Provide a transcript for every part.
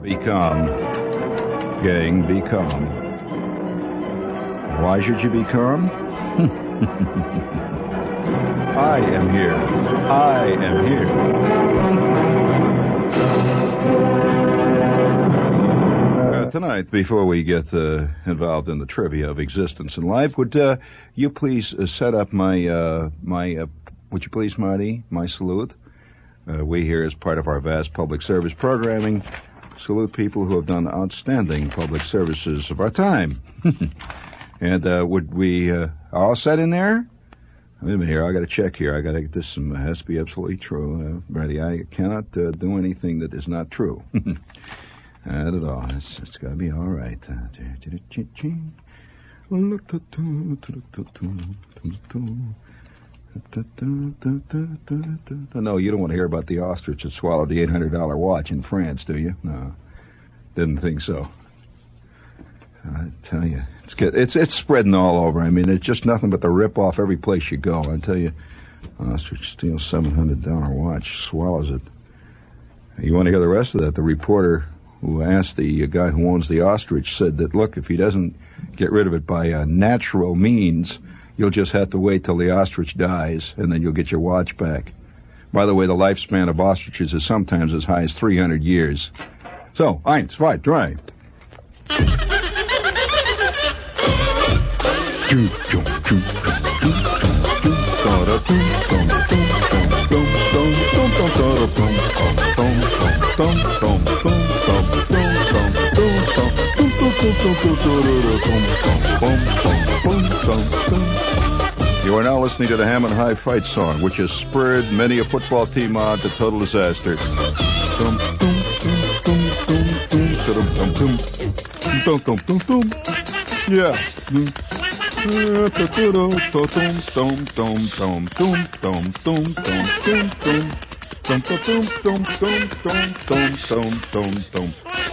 Be calm. Gang, be calm. Why should you be calm? I am here. I am here. Tonight, before we get involved in the trivia of existence and life, would you please set up would you please, Marty, my salute? We here, as part of our vast public service programming, salute people who have done outstanding public services of our time. And would we all set in there? Wait a minute here. I got to check here. I got to get this. Has to be absolutely true. Ready? I cannot do anything that is not true. Not at all. It's got to be all right. No, you don't want to hear about the ostrich that swallowed the $800 watch in France, do you? No, didn't think so. I tell you, it's spreading all over. I mean, it's just nothing but the rip off every place you go. I tell you, ostrich steals $700 watch, swallows it. You want to hear the rest of that? The reporter who asked the guy who owns the ostrich said that, look, if he doesn't get rid of it by natural means, you'll just have to wait till the ostrich dies, and then you'll get your watch back. By the way, the lifespan of ostriches is sometimes as high as 300 years. So, 1, 2, 3. You are now listening to the Hammond High Fight song, which has spurred many a football team on to total disaster. Yeah.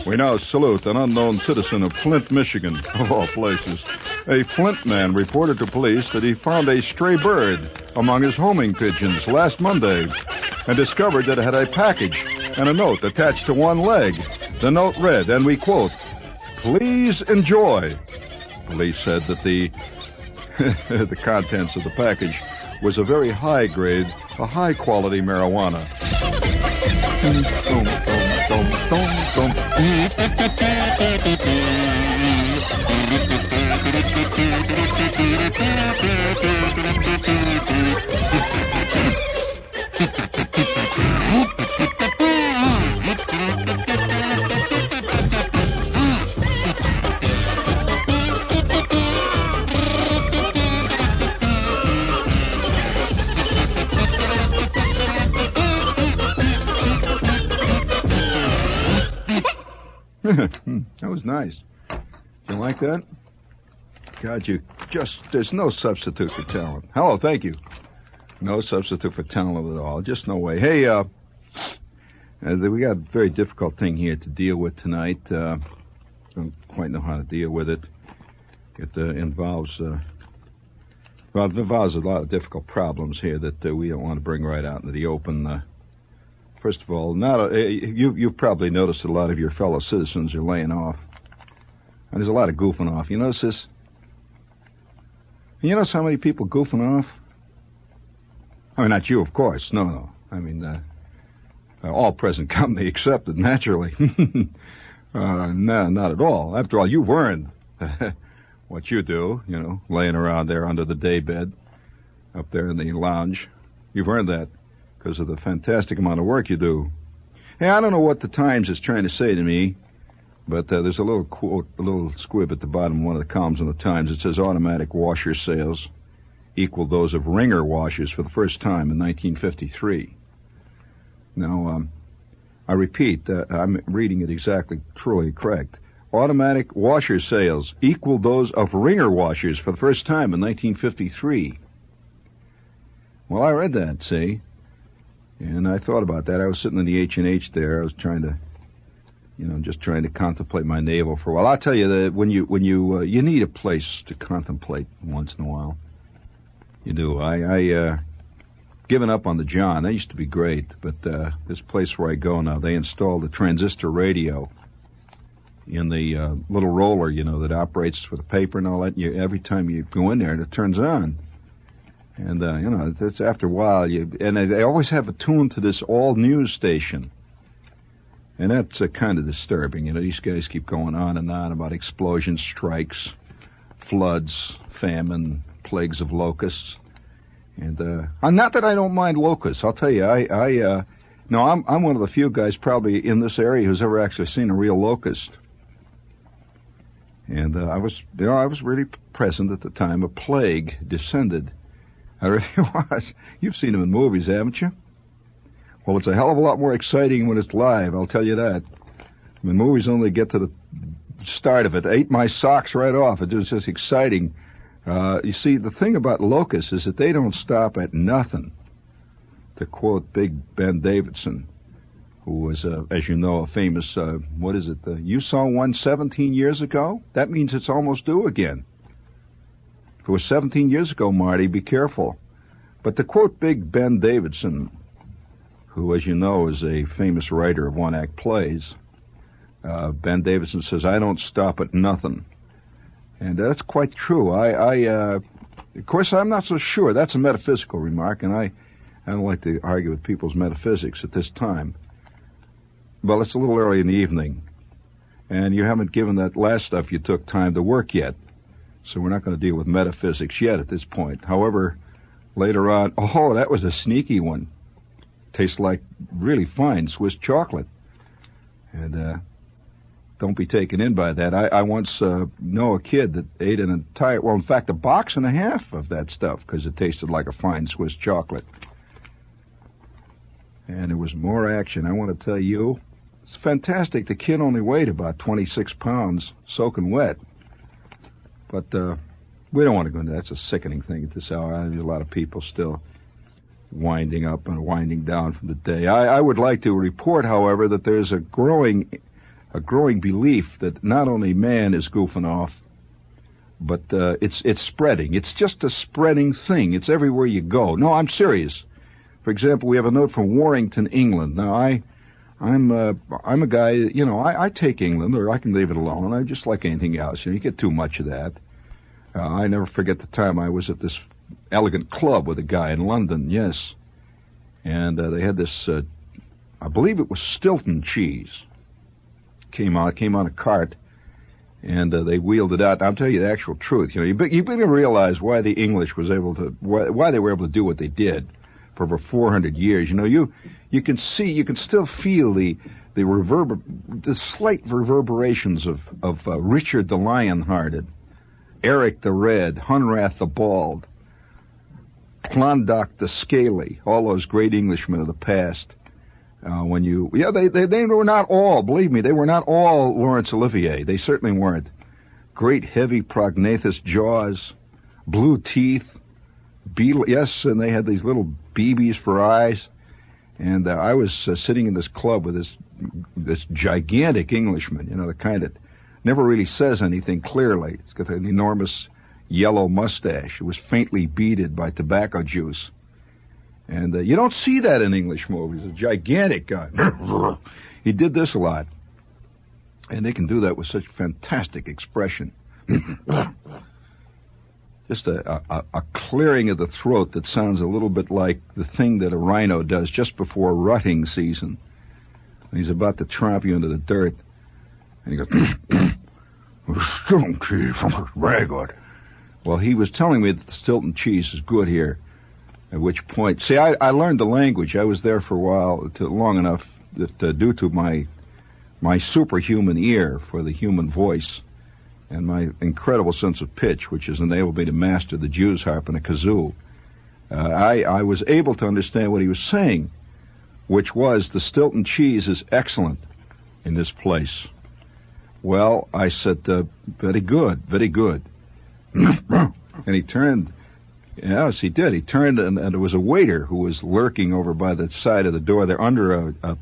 We now salute an unknown citizen of Flint, Michigan, of all places. A Flint man reported to police that he found a stray bird among his homing pigeons last Monday and discovered that it had a package and a note attached to one leg. The note read, and we quote, "Please enjoy." Police said that the contents of the package was a very high-grade, a high-quality marijuana. That was nice. You like that? God, there's no substitute for talent. Hello, thank you. No substitute for talent at all. Just no way. Hey, we got a very difficult thing here to deal with tonight. Don't quite know how to deal with it. It involves a lot of difficult problems here that we don't want to bring right out into the open. First of all, you've probably noticed that a lot of your fellow citizens are laying off. And there's a lot of goofing off. You notice this? You notice how many people goofing off? I mean, not you, of course. No. I mean, all present company accepted, naturally. No, not at all. After all, you've earned what you do, laying around there under the daybed, up there in the lounge. You've earned that because of the fantastic amount of work you do. Hey, I don't know what the Times is trying to say to me, but there's a little quote, a little squib at the bottom of one of the columns in the Times. It says automatic washer sales equal those of wringer washers for the first time in 1953. Now, I repeat, I'm reading it exactly, truly correct. Automatic washer sales equal those of wringer washers for the first time in 1953. Well, I read that, see, and I thought about that. I was sitting in the H&H there. I was trying to, just trying to contemplate my navel for a while. I'll tell you that when you need a place to contemplate once in a while. You do. I given up on the John. That used to be great, but this place where I go now, they installed a transistor radio in the little roller, that operates for the paper and all that. Every time you go in there, it turns on. And, it's after a while, and they always have it tuned to this all-news station. And that's kind of disturbing. These guys keep going on and on about explosions, strikes, floods, famine, plagues of locusts. And not that I don't mind locusts. I'll tell you, I'm one of the few guys probably in this area who's ever actually seen a real locust. And I was really present at the time a plague descended. I really was. You've seen them in movies, haven't you? Well, it's a hell of a lot more exciting when it's live, I'll tell you that. I mean, movies only get to the start of it. Ate my socks right off. It was just exciting. You see, the thing about locusts is that they don't stop at nothing. To quote Big Ben Davidson, who was, as you know, a famous, you saw one 17 years ago? That means it's almost due again. If it was 17 years ago, Marty, be careful. But to quote Big Ben Davidson, who, as you know, is a famous writer of one-act plays, Ben Davidson says, I don't stop at nothing. And that's quite true. Of course, I'm not so sure. That's a metaphysical remark, and I don't like to argue with people's metaphysics at this time. Well, it's a little early in the evening, and you haven't given that last stuff you took time to work yet. So we're not going to deal with metaphysics yet at this point. However, later on, that was a sneaky one. Tastes like really fine Swiss chocolate. And don't be taken in by that. I once know a kid that ate an in fact, a box and a half of that stuff because it tasted like a fine Swiss chocolate. And it was more action. I want to tell you, it's fantastic. The kid only weighed about 26 pounds, soaking wet. But we don't want to go into that. That's a sickening thing at this hour. There's a lot of people still winding up and winding down from the day. I would like to report, however, that there's a growing belief that not only man is goofing off, but it's spreading. It's just a spreading thing. It's everywhere you go. No, I'm serious. For example, we have a note from Warrington, England. Now, I'm a guy, I take England, or I can leave it alone. I just like anything else. You get too much of that. I never forget the time I was at this elegant club with a guy in London, yes. And they had this, I believe it was Stilton Cheese. Came on a cart, and they wheeled it out. I'll tell you the actual truth. You better realize why the English why they were able to do what they did for over 400 years. You can still feel the slight reverberations of Richard the Lion-Hearted, Eric the Red, Hunrath the Bald, Clondoc the Scaly, all those great Englishmen of the past. They were not all, believe me, they were not all Laurence Olivier. They certainly weren't. Great heavy prognathous jaws, blue teeth, yes, and they had these little BBs for eyes. And I was sitting in this club with this gigantic Englishman, the kind that never really says anything clearly. It's got an enormous yellow mustache. It was faintly beaded by tobacco juice. And you don't see that in English movies. A gigantic guy. He did this a lot. And they can do that with such fantastic expression. Just a clearing of the throat that sounds a little bit like the thing that a rhino does just before rutting season. And he's about to tromp you into the dirt. And he goes, Stilton Cheese, very good. Well, he was telling me that the Stilton Cheese is good here. At which point, see, I learned the language. I was there for a while, long enough that due to my superhuman ear for the human voice and my incredible sense of pitch, which has enabled me to master the Jew's harp and a kazoo, I was able to understand what he was saying, which was the Stilton Cheese is excellent in this place. Well, I said, very good, very good. And he turned. Yes, he did. He turned, and there was a waiter who was lurking over by the side of the door there under a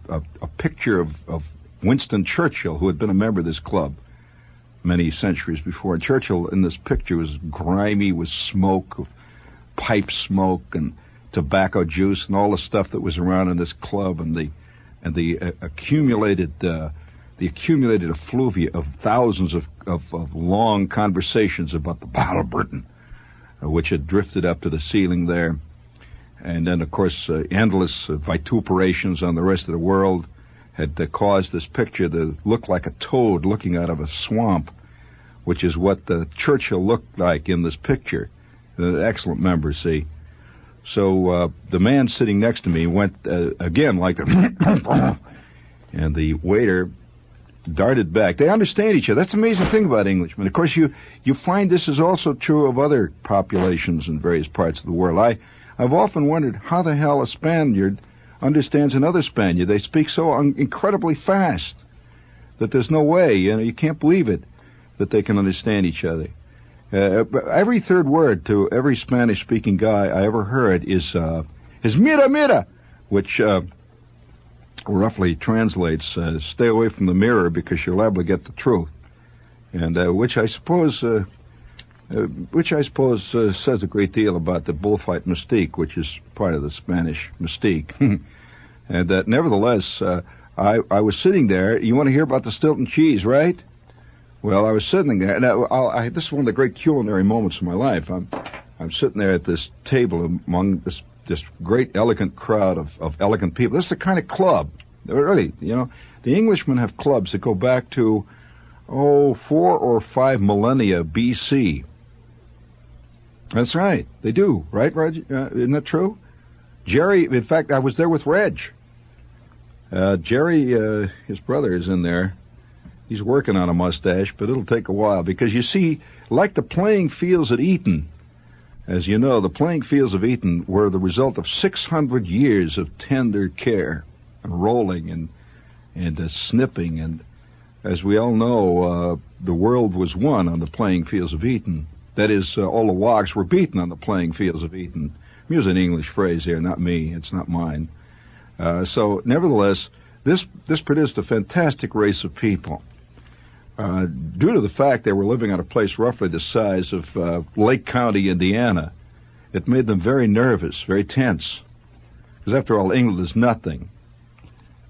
picture of Winston Churchill, who had been a member of this club many centuries before. And Churchill in this picture was grimy with smoke, pipe smoke and tobacco juice and all the stuff that was around in this club, and the accumulated the accumulated effluvia of thousands of long conversations about the Battle of Britain, which had drifted up to the ceiling there. And then, of course, endless vituperations on the rest of the world had caused this picture to look like a toad looking out of a swamp, which is what Churchill looked like in this picture. Excellent memory, see. So the man sitting next to me went again like the and the waiter darted back. They understand each other. That's the amazing thing about Englishmen. Of course, you find this is also true of other populations in various parts of the world. I've often wondered how the hell a Spaniard understands another Spaniard. They speak so incredibly fast that there's no way, you can't believe it, that they can understand each other. Every third word to every Spanish-speaking guy I ever heard is mira, mira, which roughly translates, stay away from the mirror because you're liable to get the truth. And which I suppose says a great deal about the bullfight mystique, which is part of the Spanish mystique. And nevertheless, I was sitting there. You want to hear about the Stilton Cheese, right? Well, I was sitting there, and this is one of the great culinary moments of my life. I'm sitting there at this table among this great, elegant crowd of elegant people. This is the kind of club, really, the Englishmen have clubs that go back to, 4 or 5 millennia B.C. That's right, they do, right, Reg? Isn't that true? Jerry, in fact, I was there with Reg. Jerry, his brother, is in there. He's working on a mustache, but it'll take a while because, you see, like the playing fields at Eton, as you know, the playing fields of Eton were the result of 600 years of tender care and rolling and snipping. And as we all know, the world was won on the playing fields of Eton. That is, all the wogs were beaten on the playing fields of Eton. I'm using an English phrase here, not me. It's not mine. So, nevertheless, this produced a fantastic race of people. Due to the fact they were living on a place roughly the size of Lake County, Indiana, it made them very nervous, very tense. Because after all, England is nothing.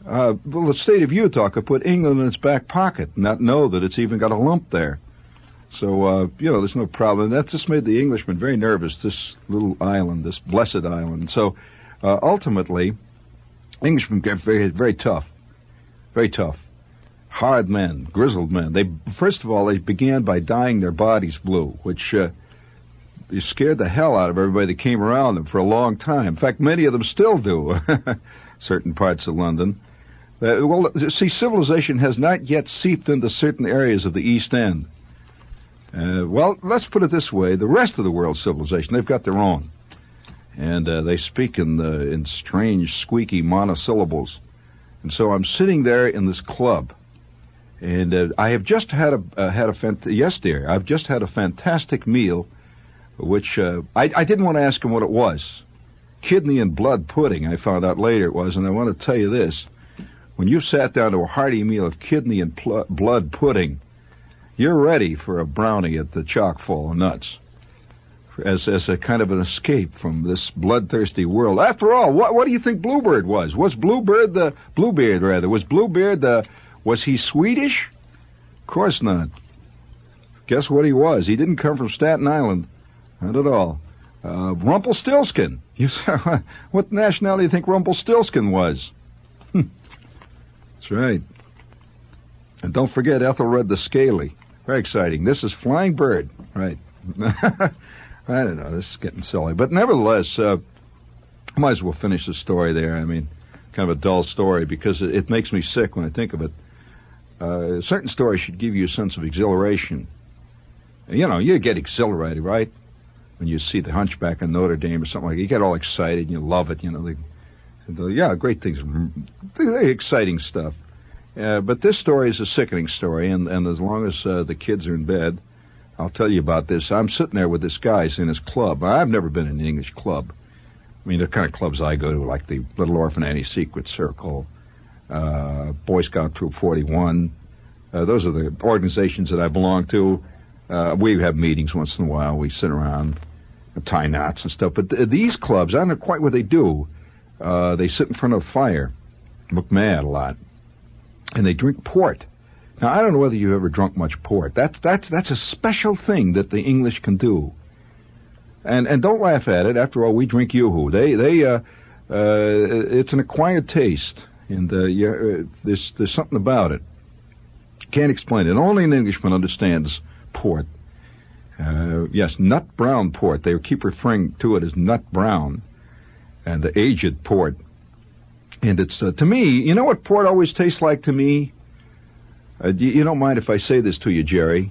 Well, the state of Utah could put England in its back pocket and not know that it's even got a lump there. So, there's no problem. That just made the Englishmen very nervous, this little island, this blessed island. So, ultimately, Englishmen get very, very tough. Very tough. Hard men, grizzled men. First of all, they began by dyeing their bodies blue, which scared the hell out of everybody that came around them for a long time. In fact, many of them still do, certain parts of London. Civilization has not yet seeped into certain areas of the East End. Let's put it this way. The rest of the world's civilization, they've got their own. And they speak in strange, squeaky monosyllables. And so I'm sitting there in this club. And I have just yes, dear, I've just had a fantastic meal, which I didn't want to ask him what it was. Kidney and blood pudding, I found out later it was, and I want to tell you this. When you've sat down to a hearty meal of kidney and blood pudding, you're ready for a brownie at the chock full of nuts, as a kind of an escape from this bloodthirsty world. After all, what do you think Bluebeard was? Bluebeard, was he Swedish? Of course not. Guess what he was? He didn't come from Staten Island. Not at all. Rumpelstiltskin. What nationality do you think Rumpelstiltskin was? That's right. And don't forget Ethelred the Scaly. Very exciting. This is Flying Bird. Right. I don't know. This is getting silly. But nevertheless, I might as well finish the story there. I mean, kind of a dull story because it makes me sick when I think of it. Certain stories should give you a sense of exhilaration. You get exhilarated, right? When you see the Hunchback of Notre Dame or something like that. You get all excited and you love it, great things. Very exciting stuff. But this story is a sickening story, and as long as the kids are in bed, I'll tell you about this. I'm sitting there with this guy in his club. I've never been in an English club. I mean, the kind of clubs I go to, like the Little Orphan Annie's Secret Circle, Boy Scout Troop 41. Those are the organizations that I belong to. We have meetings once in a while. We sit around, tie knots and stuff. But these clubs, I don't know quite what they do. They sit in front of a fire, look mad a lot, and they drink port. Now, I don't know whether you've ever drunk much port. That's a special thing that the English can do. And don't laugh at it. After all, we drink Yoo-hoo. It's an acquired taste, and there's something about it. Can't explain it. Only an Englishman understands port. Yes, nut brown port. They keep referring to it as nut brown, and the aged port. And it's to me, you know what port always tastes like to me? You don't mind if I say this to you, Jerry?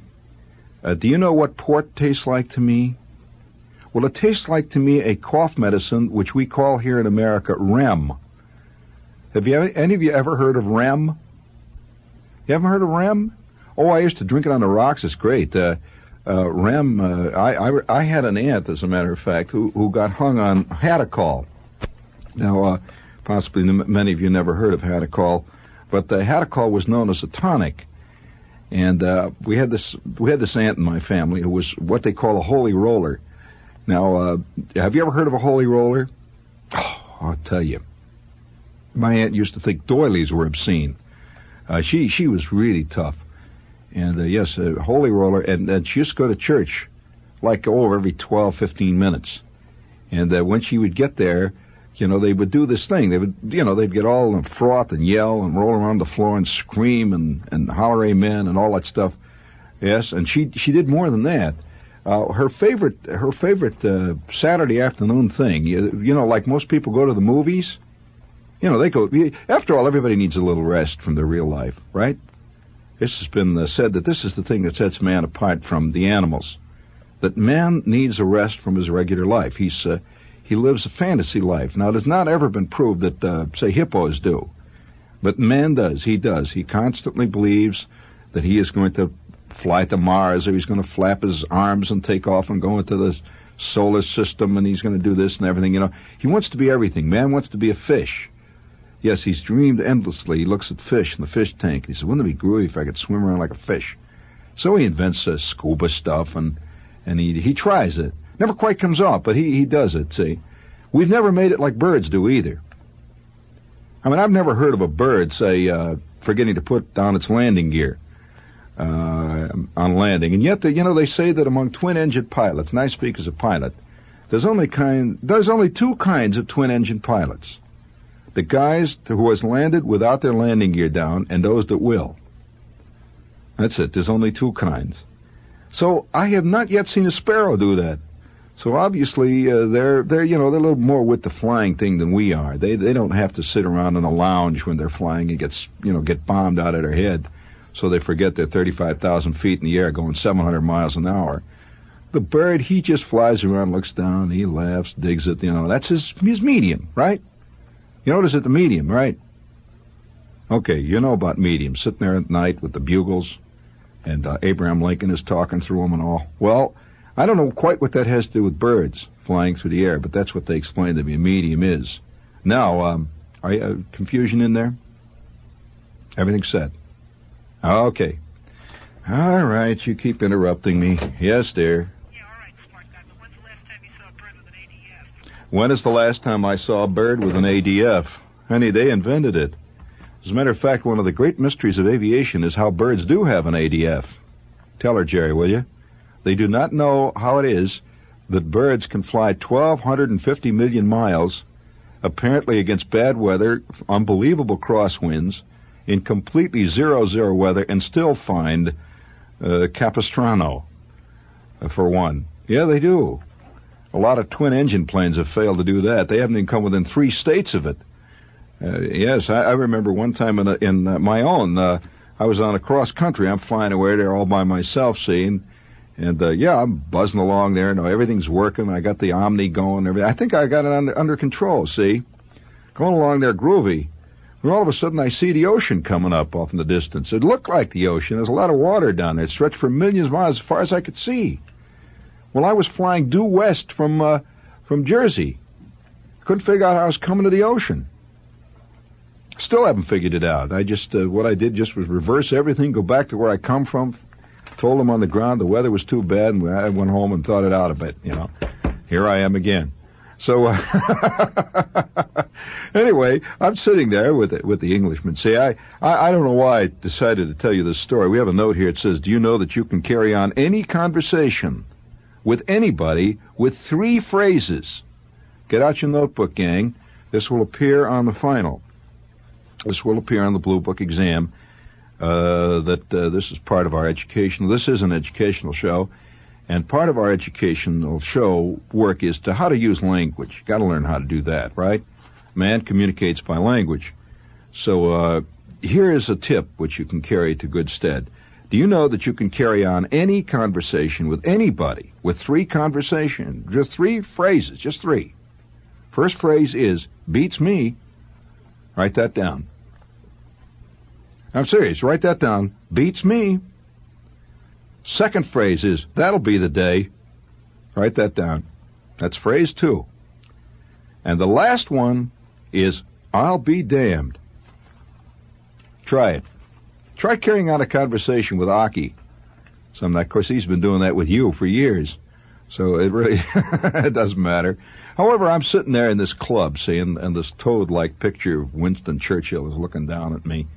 Do you know what port tastes like to me? Well, it tastes like to me a cough medicine, which we call here in America Rem. Have any of you ever heard of Rem? You haven't heard of Rem? Oh, I used to drink it on the rocks. It's great. Rem. I had an aunt, as a matter of fact, who got hung on Hadacol. Now, possibly many of you never heard of Hadacol, but the Hadacol was known as a tonic. And we had this aunt in my family who was what they call a holy roller. Now, have you ever heard of a holy roller? Oh, I'll tell you. My aunt used to think doilies were obscene. She was really tough. And, yes, a holy roller, and she used to go to church like every 12, 15 minutes. And when she would get there, they would do this thing. They'd get all in froth and yell and roll around the floor and scream and holler amen and all that stuff. Yes, and she did more than that. Her favorite Saturday afternoon thing, like most people go to the movies, they go, after all, everybody needs a little rest from their real life, right? This has been said that this is the thing that sets man apart from the animals, that man needs a rest from his regular life. He lives a fantasy life. Now, it has not ever been proved that, say, hippos do, but man does. He does. He constantly believes that he is going to fly to Mars, or he's going to flap his arms and take off and go into the solar system, and he's going to do this and everything. He wants to be everything. Man wants to be a fish. Yes, he's dreamed endlessly. He looks at fish in the fish tank. He says, wouldn't it be groovy if I could swim around like a fish? So he invents scuba stuff, and he tries it. Never quite comes off, but he does it, see. We've never made it like birds do either. I mean, I've never heard of a bird, say, forgetting to put down its landing gear on landing. And yet, they say that among twin-engine pilots, and I speak as a pilot, there's only two kinds of twin-engine pilots. The guys who has landed without their landing gear down, and those that will. That's it. There's only two kinds. So I have not yet seen a sparrow do that. So obviously they're a little more with the flying thing than we are. They don't have to sit around in a lounge when they're flying and get bombed out of their head, so they forget they're 35,000 feet in the air going 700 miles an hour. The bird, he just flies around, looks down, he laughs, digs it. That's his medium, right? What is it, the medium, right? Okay, you know about mediums, sitting there at night with the bugles, and Abraham Lincoln is talking through them and all. Well, I don't know quite what that has to do with birds flying through the air, but that's what they explained to me a medium is. Now, are you, confusion in there? Everything's set. Okay. All right, you keep interrupting me. Yes, dear. Yeah, all right, smart guy, but when's the last time you saw a bird with an ADF? When is the last time I saw a bird with an ADF? Honey, they invented it. As a matter of fact, one of the great mysteries of aviation is how birds do have an ADF. Tell her, Jerry, will you? They do not know how it is that birds can fly 1,250 million miles, apparently against bad weather, unbelievable crosswinds, in completely 0-0 weather, and still find Capistrano, for one. Yeah, they do. A lot of twin-engine planes have failed to do that. They haven't even come within 3 states of it. Yes, I remember one time in my own, I was on a cross-country. I'm flying away there all by myself, see, and I'm buzzing along there. Everything's working. I got the Omni going. Everything. I think I got it under control, see. Going along there groovy. And all of a sudden, I see the ocean coming up off in the distance. It looked like the ocean. There's a lot of water down there. It stretched for millions of miles as far as I could see. Well, I was flying due west from Jersey. Couldn't figure out how I was coming to the ocean. Still haven't figured it out. I just, what I did just was reverse everything, go back to where I come from, told them on the ground the weather was too bad, and I went home and thought it out a bit, Here I am again. So anyway, I'm sitting there with the Englishman. See, I don't know why I decided to tell you this story. We have a note here. It says, "Do you know that you can carry on any conversation with anybody with 3 phrases?" Get out your notebook, gang. This will appear on the final. This will appear on the Blue Book exam. This is part of our education. This is an educational show. And part of our educational show work is how to use language. Got to learn how to do that, right? Man communicates by language. So here is a tip which you can carry to good stead. Do you know that you can carry on any conversation with anybody with 3 conversations, just 3 phrases, just 3. First phrase is, beats me. Write that down. I'm serious. Write that down. Beats me. Second phrase is, that'll be the day. Write that down. That's phrase 2. And the last one is, I'll be damned. Try it. Try carrying on a conversation with Aki. Of course, he's been doing that with you for years. So it really it doesn't matter. However, I'm sitting there in this club, see, and this toad-like picture of Winston Churchill is looking down at me.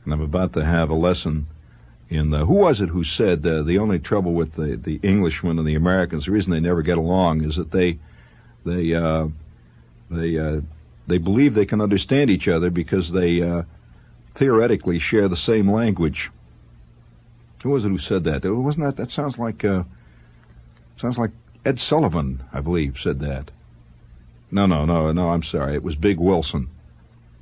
And I'm about to have a lesson in who was it who said the only trouble with the Englishmen and the Americans, the reason they never get along, is that they believe they can understand each other because they theoretically share the same language. Who was it who said that? Wasn't that sounds like Ed Sullivan, I believe, said that. No, I'm sorry. It was Big Wilson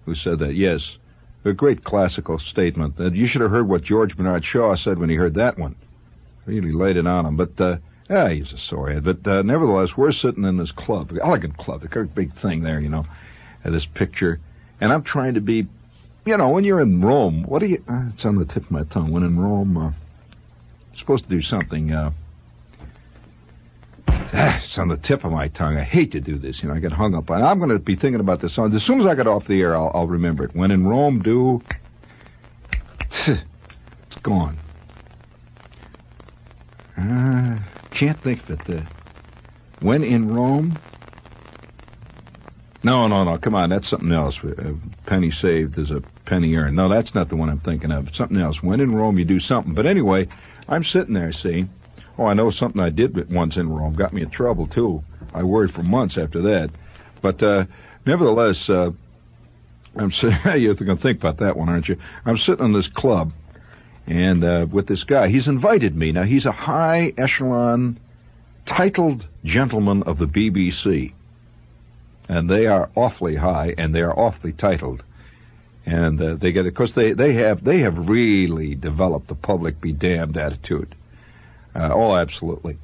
who said that. Yes. A great classical statement. You should have heard what George Bernard Shaw said when he heard that one. Really laid it on him. But, he's a sore head. But, nevertheless, we're sitting in this club, elegant club, a great big thing there, at this picture. And I'm trying to be, when you're in Rome, what do you, it's on the tip of my tongue. When in Rome, you're supposed to do something, it's on the tip of my tongue. I hate to do this. I get hung up on it. I'm going to be thinking about this song. As soon as I get off the air, I'll remember it. When in Rome, do... It's gone. Can't think of it. When in Rome... No. Come on, that's something else. A penny saved is a penny earned. No, that's not the one I'm thinking of. It's something else. When in Rome, you do something. But anyway, I'm sitting there, see... Oh, I know something I did once in Rome got me in trouble, too. I worried for months after that. But nevertheless, I'm sitting... You're going to think about that one, aren't you? I'm sitting in this club and with this guy. He's invited me. Now, he's a high echelon titled gentleman of the BBC. And they are awfully high, and they are awfully titled. And they get it because they have really developed the public be damned attitude. Absolutely.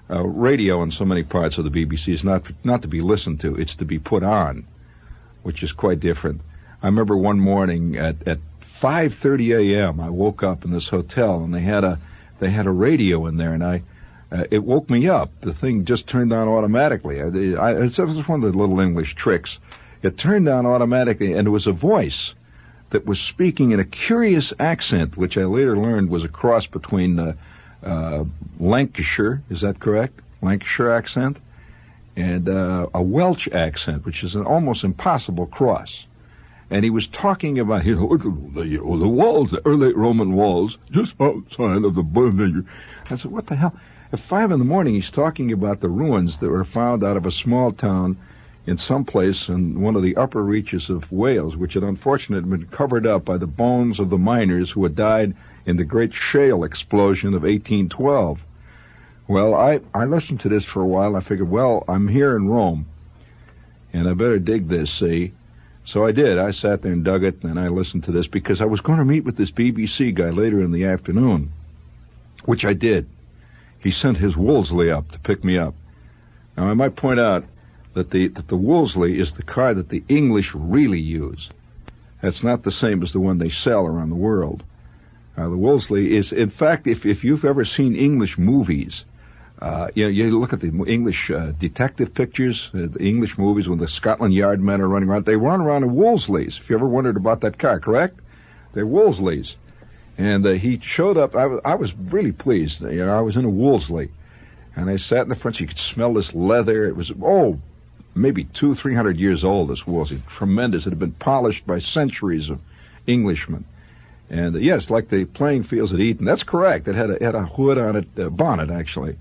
Radio in so many parts of the BBC is not to be listened to. It's to be put on, which is quite different. I remember one morning at 5:30 a.m. I woke up in this hotel and they had a radio in there, and it woke me up. The thing just turned on automatically. It was one of the little English tricks. It turned on automatically, and it was a voice that was speaking in a curious accent, which I later learned was a cross between Lancashire, is that correct? Lancashire accent, and a Welsh accent, which is an almost impossible cross. And he was talking about the walls, the early Roman walls, just outside of the Burning. I said, what the hell? At 5 a.m, he's talking about the ruins that were found out of a small town in some place in one of the upper reaches of Wales, which had unfortunately been covered up by the bones of the miners who had died in the great shale explosion of 1812. Well, I listened to this for a while. I figured, well, I'm here in Rome, and I better dig this, see? So I did. I sat there and dug it, and I listened to this because I was going to meet with this BBC guy later in the afternoon, which I did. He sent his Wolseley up to pick me up. Now, I might point out that the Wolseley is the car that the English really use. That's not the same as the one they sell around the world. The Wolseley is, in fact, if you've ever seen English movies, you look at the English detective pictures, the English movies when the Scotland Yard men are running around, they run around in Wolseleys. If you ever wondered about that car, correct? They're Wolseleys. And he showed up. I was really pleased. I was in a Wolseley. And I sat in the front. So you could smell this leather. It was, maybe 200-300 years old, this wool. It's tremendous. It had been polished by centuries of Englishmen. And yes, like the playing fields at Eton. That's correct. It had a hood on it, a bonnet actually.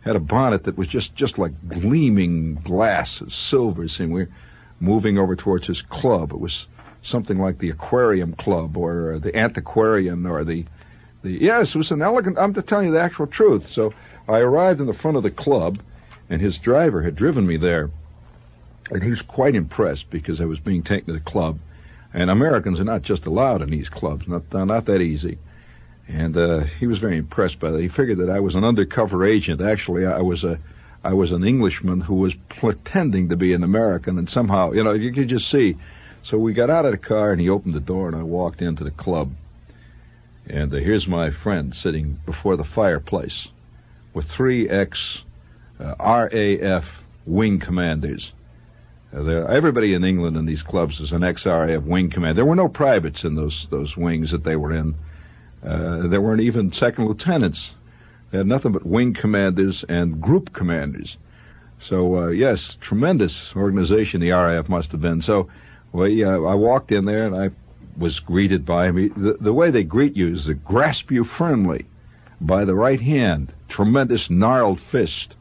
Had a bonnet that was just like gleaming glass, silver. Seeing we're moving over towards his club. It was something like the Aquarium Club or the Antiquarian or the yes, it was an elegant. I'm to tell you the actual truth. So I arrived in the front of the club, and his driver had driven me there, and he was quite impressed because I was being taken to the club. And Americans are not just allowed in these clubs, not that easy. And he was very impressed by that. He figured that I was an undercover agent. Actually, I was an Englishman who was pretending to be an American, and somehow, you could just see. So we got out of the car, and he opened the door, and I walked into the club. And here's my friend sitting before the fireplace with 3 RAF wing commanders. Everybody in England in these clubs is an ex-RAF wing commander. There were no privates in those wings that they were in. There weren't even second lieutenants. They had nothing but wing commanders and group commanders. So, yes, tremendous organization the RAF must have been. So, I walked in there and I was greeted by him. The way they greet you is to grasp you firmly by the right hand, tremendous gnarled fist,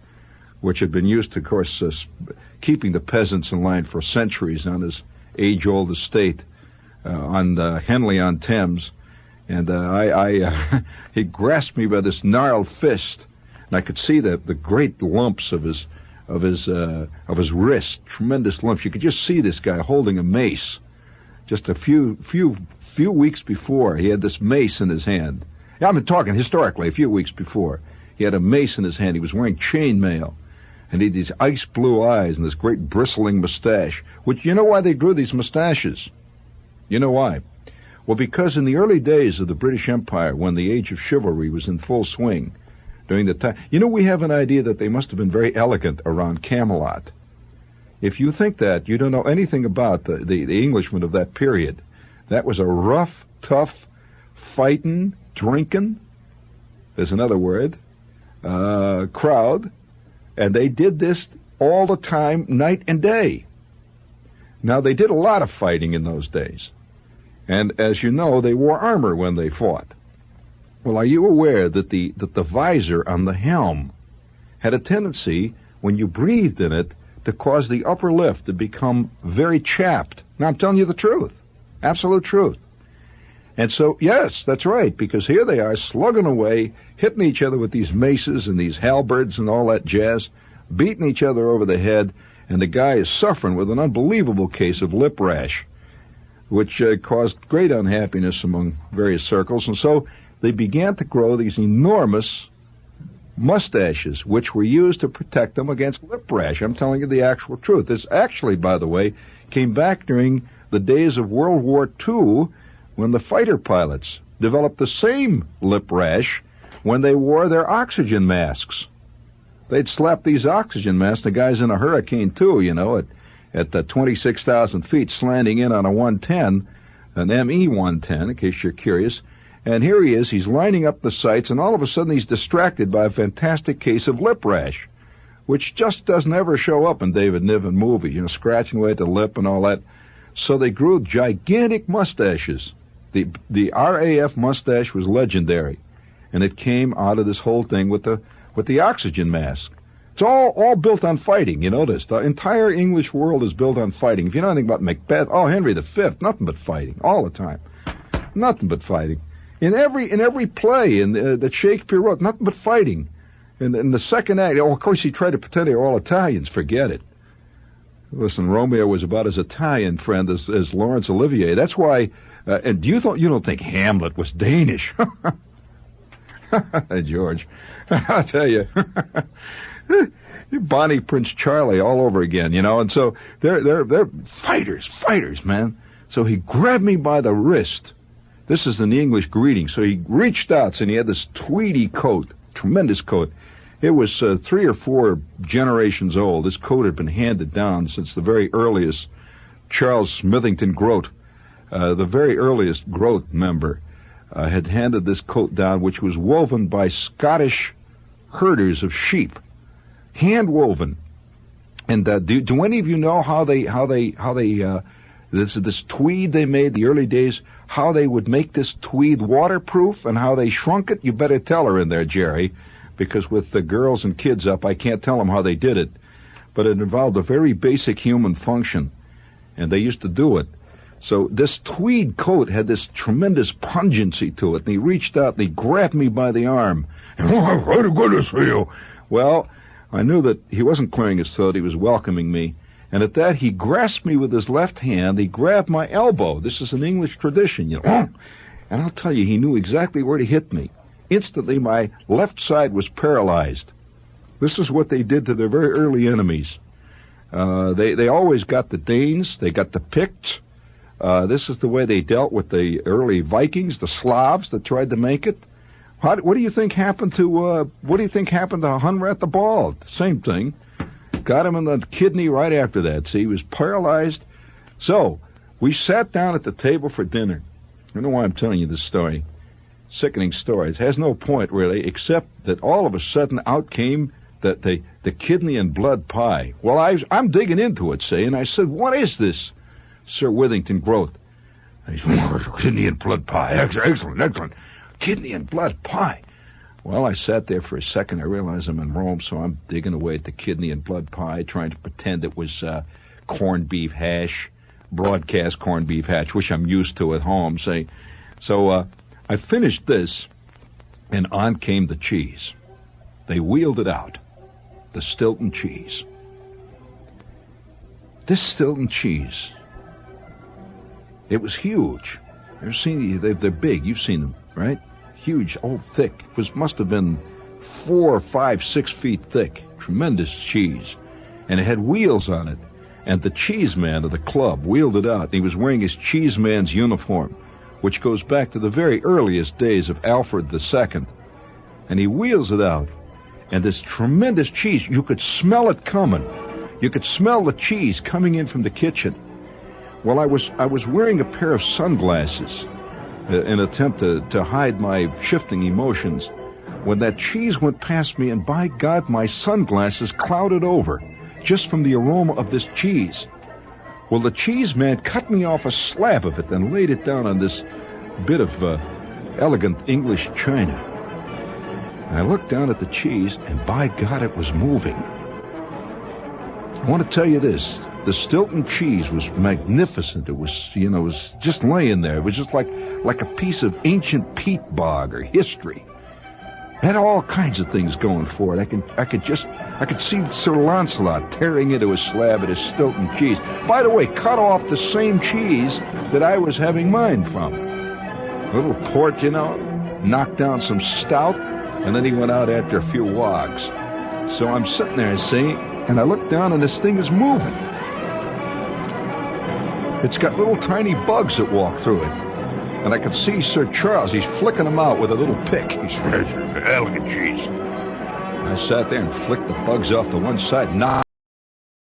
which had been used to, of course, keeping the peasants in line for centuries on his age-old estate on Henley-on-Thames. And he grasped me by this gnarled fist, and I could see the great lumps of his wrist, tremendous lumps. You could just see this guy holding a mace. Just a few weeks before, he had this mace in his hand. Yeah, I'm talking historically. A few weeks before, he had a mace in his hand. He was wearing chainmail, and he had these ice blue eyes and this great bristling mustache. Which, you know why they grew these mustaches? You know why? Well, because in the early days of the British Empire, when the age of chivalry was in full swing, during the time, we have an idea that they must have been very elegant around Camelot. If you think that, you don't know anything about the Englishmen of that period. That was a rough, tough, fighting, drinking, there's another word, crowd, and they did this all the time, night and day. Now, they did a lot of fighting in those days. And as you know, they wore armor when they fought. Well, are you aware that the visor on the helm had a tendency, when you breathed in it, to cause the upper lip to become very chapped? Now, I'm telling you the truth. Absolute truth. And so, yes, that's right, because here they are slugging away, hitting each other with these maces and these halberds and all that jazz, beating each other over the head, and the guy is suffering with an unbelievable case of lip rash, which caused great unhappiness among various circles. And so they began to grow these enormous mustaches, which were used to protect them against lip rash. I'm telling you the actual truth. This actually, by the way, came back during the days of World War II, when the fighter pilots developed the same lip rash when they wore their oxygen masks. They'd slap these oxygen masks. The guy's in a Hurricane, too, at 26,000 feet, slanting in on a 110, an ME-110, in case you're curious. And here he is, he's lining up the sights, and all of a sudden he's distracted by a fantastic case of lip rash, which just doesn't ever show up in David Niven movies, scratching away at the lip and all that. So they grew gigantic mustaches. The RAF mustache was legendary, and it came out of this whole thing with the oxygen mask. It's all built on fighting, you notice. The entire English world is built on fighting. If you know anything about Macbeth, Henry V, nothing but fighting, all the time. Nothing but fighting. In every play that Shakespeare wrote, nothing but fighting. In the second act, of course he tried to pretend they were all Italians, forget it. Listen, Romeo was about as Italian, friend, as Laurence Olivier. That's why, and you don't think Hamlet was Danish. George, I'll tell you. Bonnie Prince Charlie all over again, and so they're fighters, man. So he grabbed me by the wrist. This is in the English greeting. So he reached out, and he had this tweedy coat, tremendous coat. It was 3 or 4 generations old. This coat had been handed down since the very earliest Charles Smithington Grote, the very earliest Grote member, had handed this coat down, which was woven by Scottish herders of sheep. Hand-woven And do any of you know how they this tweed they made the early days, how they would make this tweed waterproof and how they shrunk it? You better tell her in there, Jerry, because with the girls and kids up, I can't tell them how they did it. But it involved a very basic human function, and they used to do it. So this tweed coat had this tremendous pungency to it, and he reached out and he grabbed me by the arm. What a goodness for you. Well, I knew that he wasn't clearing his throat, he was welcoming me. And at that, he grasped me with his left hand, he grabbed my elbow. This is an English tradition, you know. And I'll tell you, he knew exactly where to hit me. Instantly, my left side was paralyzed. This is what they did to their very early enemies. They always got the Danes, they got the Picts. This is the way they dealt with the early Vikings, the Slavs that tried to make it. What do you think happened to Hunrat the Bald? Same thing. Got him in the kidney right after that. See, he was paralyzed. So we sat down at the table for dinner. I don't know why I'm telling you this story. Sickening story. It has no point really, except that all of a sudden out came the kidney and blood pie. Well, I'm digging into it, see, and I said, "What is this, Sir Withington Growth?" And he said, "Kidney and blood pie. Excellent. Kidney and blood pie." Well, I sat there for a second. I realized I'm in Rome, so I'm digging away at the kidney and blood pie, trying to pretend it was corned beef hash, broadcast corned beef hash, which I'm used to at home. So I finished this, and on came the cheese. They wheeled it out, the Stilton cheese. This Stilton cheese, it was huge. You've seen they're big. You've seen them, right? Huge, thick. Must have been 4, 5, 6 feet thick. Tremendous cheese. And it had wheels on it. And the cheese man of the club wheeled it out. And he was wearing his cheese man's uniform, which goes back to the very earliest days of Alfred II. And he wheels it out. And this tremendous cheese, you could smell it coming. You could smell the cheese coming in from the kitchen. Well, I was wearing a pair of sunglasses in an attempt to hide my shifting emotions when that cheese went past me, and by God, my sunglasses clouded over just from the aroma of this cheese. Well, the cheese man cut me off a slab of it and laid it down on this bit of elegant English china. And I looked down at the cheese, and by God, it was moving. I want to tell you this. The Stilton cheese was magnificent. It was just laying there. It was just like a piece of ancient peat bog or history. It had all kinds of things going for it. I could see Sir Lancelot tearing into a slab of his Stilton cheese. By the way, cut off the same cheese that I was having mine from. A little port, knocked down some stout, and then he went out after a few wogs. So I'm sitting there, see, and I look down, and this thing is moving. It's got little tiny bugs that walk through it. And I could see Sir Charles. He's flicking them out with a little pick. He's elegant cheese. I sat there and flicked the bugs off to one side.